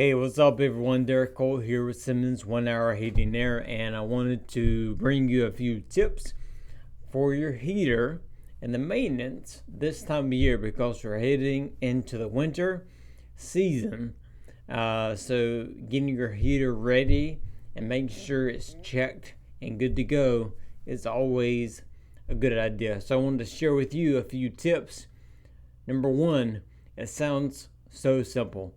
Hey, what's up, everyone? Derek Cole here with Simmons 1 Hour Heating Air, and I wanted to bring you a few tips for your heater and the maintenance this time of year because we're heading into the winter season. So, getting your heater ready and making sure it's checked and good to go is always a good idea. So, I wanted to share with you a few tips. Number one, it sounds so simple.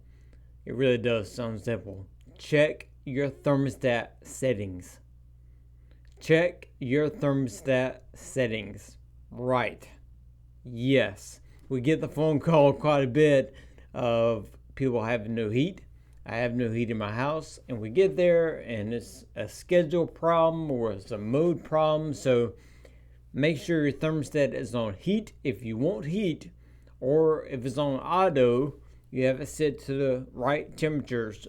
It really does sound simple. Check your thermostat settings. Check your thermostat settings. Right. Yes. We get the phone call quite a bit of people having no heat. I have no heat in my house, and we get there and it's a schedule problem or it's a mode problem. So make sure your thermostat is on heat if you want heat, or if it's on auto, you have it set to the right temperatures.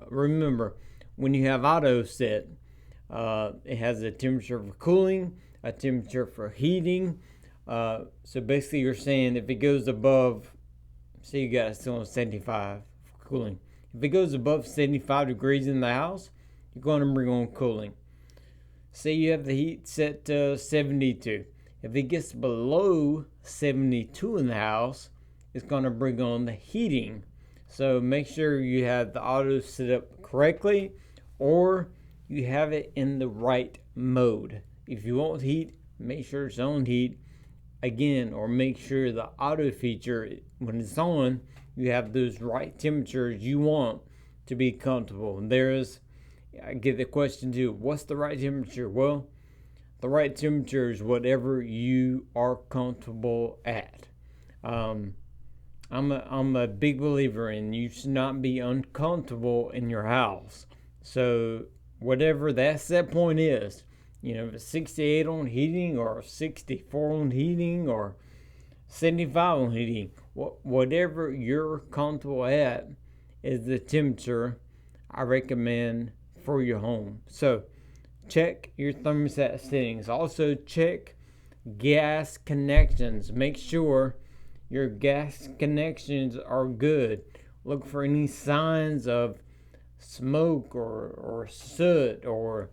Remember, when you have auto set, it has a temperature for cooling, a temperature for heating. So basically, you're saying if it goes above, say you got it still on 75 for cooling. If it goes above 75 degrees in the house, you're going to bring on cooling. Say you have the heat set to 72. If it gets below 72 in the house, it's going to bring on the heating. So make sure you have the auto set up correctly, or you have it in the right mode. If you want heat, make sure it's on heat again, or make sure the auto feature, when it's on, you have those right temperatures you want to be comfortable. And I get the question too, what's the right temperature? Well, the right temperature is whatever you are comfortable at. I'm a big believer in you should not be uncomfortable in your house. So whatever that set point is, if it's 68 on heating or 64 on heating or 75 on heating, whatever you're comfortable at is the temperature I recommend for your home. So check your thermostat settings. Also check gas connections. Make sure your gas connections are good. Look for any signs of smoke or soot, or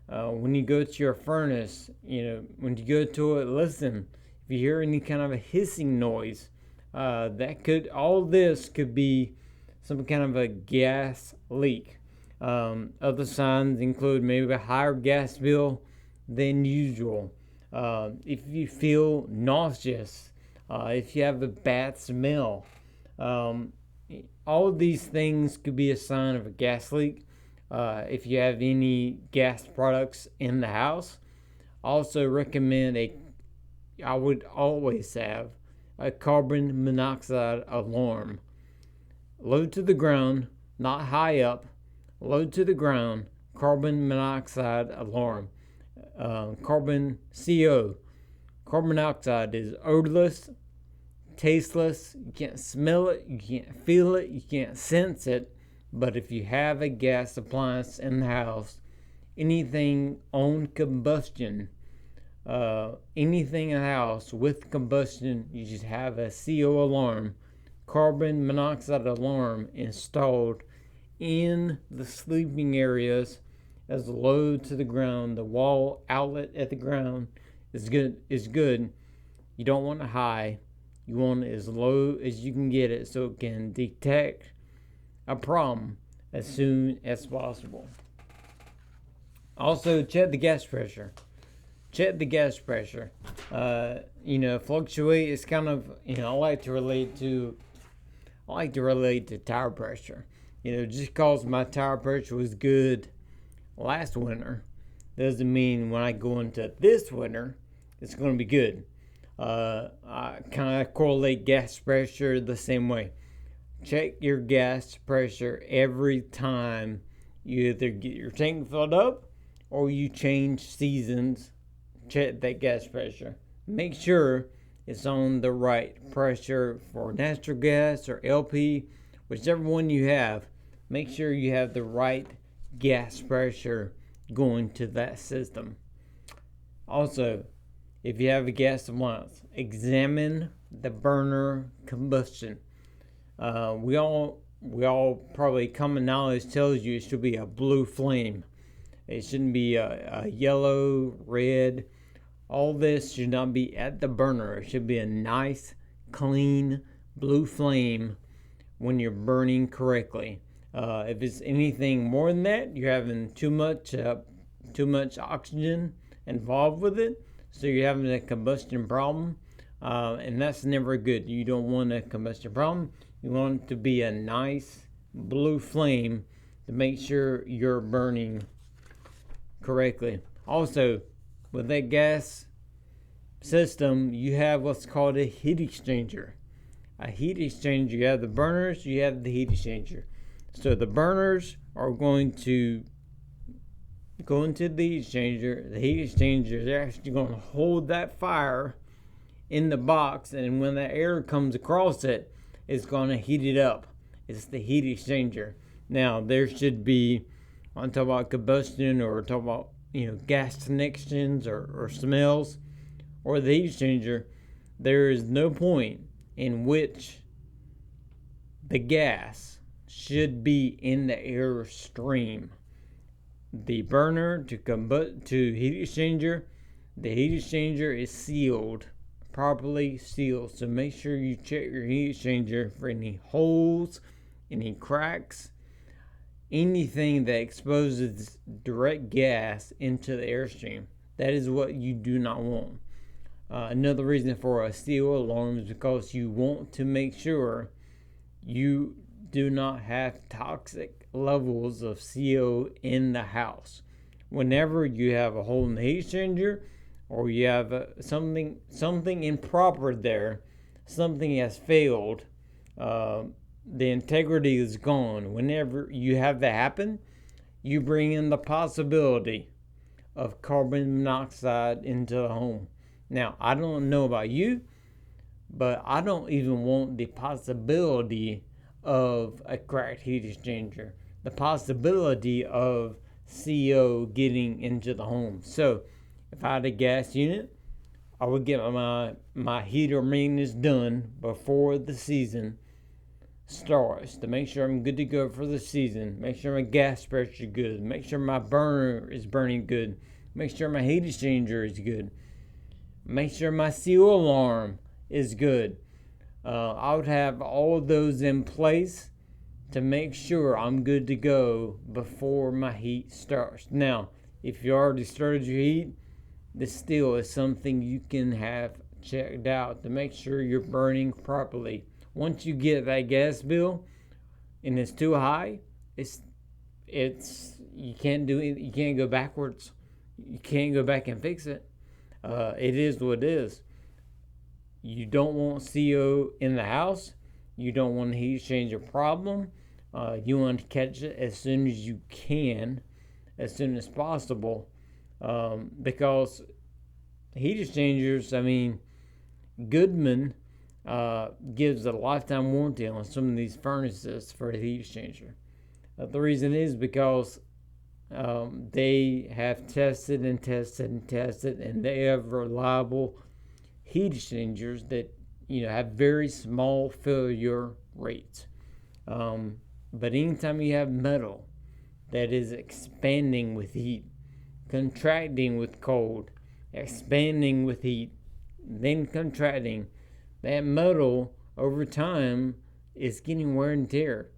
when you go to your furnace, when you go to it, listen. If you hear any kind of a hissing noise, all this could be some kind of a gas leak. Other signs include maybe a higher gas bill than usual. If you feel nauseous, if you have a bad smell, all of these things could be a sign of a gas leak. If you have any gas products in the house, also recommend I would always have a carbon monoxide alarm. Low to the ground, not high up, low to the ground, carbon monoxide alarm. Carbon CO. Carbon monoxide is odorless, tasteless. You can't smell it, you can't feel it, you can't sense it. But if you have a gas appliance in the house, anything on combustion, anything in the house with combustion, you should have a CO alarm, carbon monoxide alarm installed in the sleeping areas as low to the ground. The wall outlet at the ground is good. You don't want it high. You want it as low as you can get it so it can detect a problem as soon as possible. Also, check the gas pressure. Fluctuate is kind of, I like to relate to tire pressure. Just because my tire pressure was good last winter doesn't mean when I go into this winter it's going to be good. I kind of correlate gas pressure the same way. Check your gas pressure every time you either get your tank filled up or you change seasons. Check that gas pressure. Make sure it's on the right pressure for natural gas or LP, whichever one you have. Make sure you have the right gas pressure going to that system. Also, if you have a gas appliance, examine the burner combustion. We all we all probably common knowledge tells you it should be a blue flame. It shouldn't be a yellow, red. All this should not be at the burner. It should be a nice, clean blue flame when you're burning correctly. If it's anything more than that, you're having too much oxygen involved with it, so you're having a combustion problem, and that's never good. You don't want a combustion problem. You want it to be a nice blue flame to make sure you're burning correctly. Also, with that gas system, you have what's called a heat exchanger. A heat exchanger, you have the burners, you have the heat exchanger. So the burners are going to go into the heat exchanger. The heat exchanger is actually going to hold that fire in the box, and when the air comes across it, it's going to heat it up. It's the heat exchanger. Now, there should be, I'm talking about combustion or talk about gas connections or smells, or the heat exchanger, there is no point in which the gas should be in the air stream. The burner to heat exchanger, the heat exchanger is sealed, properly sealed. So make sure you check your heat exchanger for any holes, any cracks, anything that exposes direct gas into the airstream. That is what you do not want. Another reason for a seal alarm is because you want to make sure you do not have toxic levels of CO in the house. Whenever you have a hole in the heat exchanger, or you have something improper there, something has failed, the integrity is gone. Whenever you have that happen, you bring in the possibility of carbon monoxide into the home. Now, I don't know about you, but I don't even want the possibility of a cracked heat exchanger, the possibility of CO getting into the home. So if I had a gas unit, I would get my heater maintenance done before the season starts to make sure I'm good to go for the season. Make sure my gas pressure is good. Make sure my burner is burning good. Make sure my heat exchanger is good. Make sure my CO alarm is good. I would have all of those in place to make sure I'm good to go before my heat starts. Now, if you already started your heat, this still is something you can have checked out to make sure you're burning properly. Once you get that gas bill and it's too high, it's you can't do it. You can't go backwards. You can't go back and fix it. It is what it is. You don't want CO in the house. You don't want a heat exchanger problem. You want to catch it as soon as you can, as soon as possible, because heat exchangers, Goodman gives a lifetime warranty on some of these furnaces for the heat exchanger. The reason is because they have tested, and they have reliable heat exchangers that have very small failure rates. But anytime you have metal that is expanding with heat, contracting with cold, expanding with heat, then contracting, that metal over time is getting wear and tear.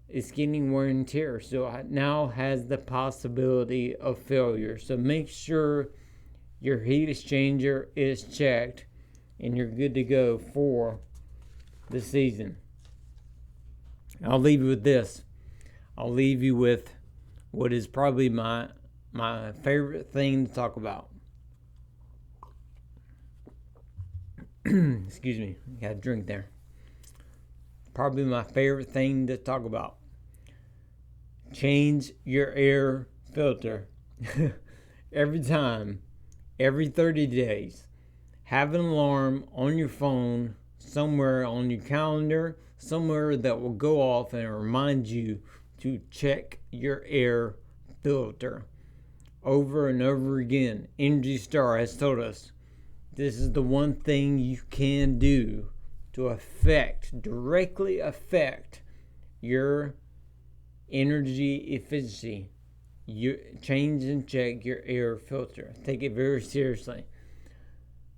It's getting wear and tear, so it now has the possibility of failure. So make sure your heat exchanger is checked and you're good to go for the season. I'll leave you with this. I'll leave you with what is probably my favorite thing to talk about. Excuse me, got a drink there. Probably my favorite thing to talk about. Change your air filter. Every time, every 30 days. Have an alarm on your phone, somewhere on your calendar, somewhere that will go off and remind you to check your air filter. Over and over again, Energy Star has told us this is the one thing you can do to directly affect your energy efficiency. You change and check your air filter. Take it very seriously.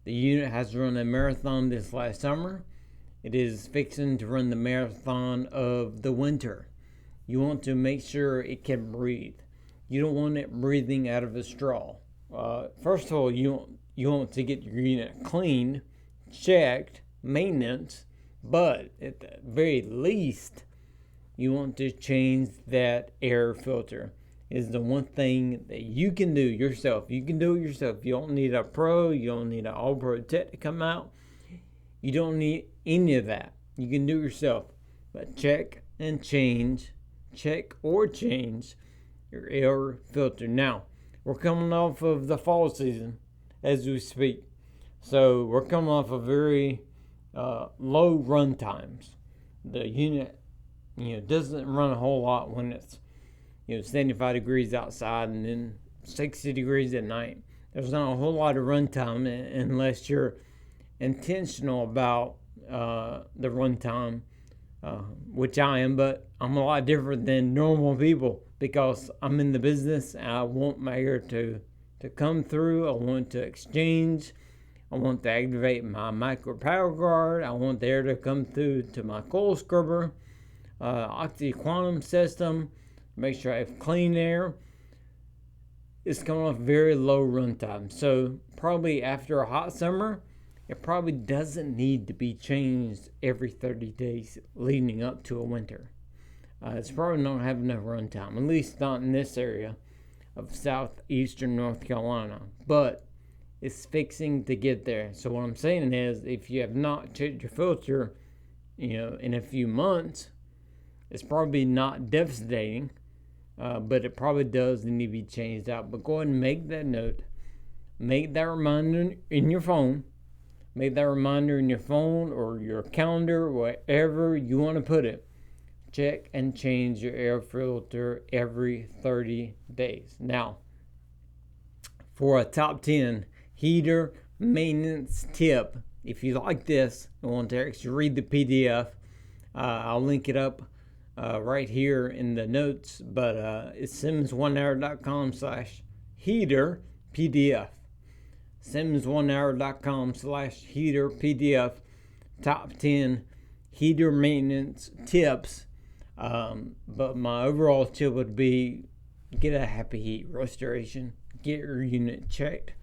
The unit has run a marathon this last summer. It is fixing to run the marathon of the winter. You want to make sure it can breathe. You don't want it breathing out of a straw. First of all, you want to get your unit cleaned, checked, maintenance, but at the very least, you want to change that air filter. Is the one thing that you can do yourself. You can do it yourself. You don't need a pro. You don't need an all-pro tech to come out. You don't need any of that. You can do it yourself. But check or change your air filter. Now, we're coming off of the fall season as we speak. So we're coming off of very low run times. The unit, doesn't run a whole lot when it's 75 degrees outside and then 60 degrees at night. There's not a whole lot of runtime unless you're intentional about the runtime, which I am, but I'm a lot different than normal people because I'm in the business and I want my air to come through. I want to exchange. I want to activate my micro power guard. I want the air to come through to my coil scrubber, oxy quantum system. Make sure I have clean air. It's coming off very low runtime. So probably after a hot summer, it probably doesn't need to be changed every 30 days leading up to a winter. It's probably not have enough runtime, at least not in this area of southeastern North Carolina. But it's fixing to get there. So what I'm saying is, if you have not checked your filter, in a few months, it's probably not devastating. But it probably does need to be changed out. But go ahead and make that note. Make that reminder in your phone. Make that reminder in your phone or your calendar, wherever you want to put it. Check and change your air filter every 30 days. Now, for a top 10 heater maintenance tip, if you like this and want to actually read the PDF, I'll link it up right here in the notes, but it's simmons1hour.com/heater PDF. simmons1hour.com/heater PDF. Top 10 heater maintenance tips. But my overall tip would be get a happy heat restoration. Get your unit checked,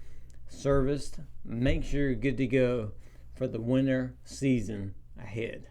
serviced. Make sure you're good to go for the winter season ahead.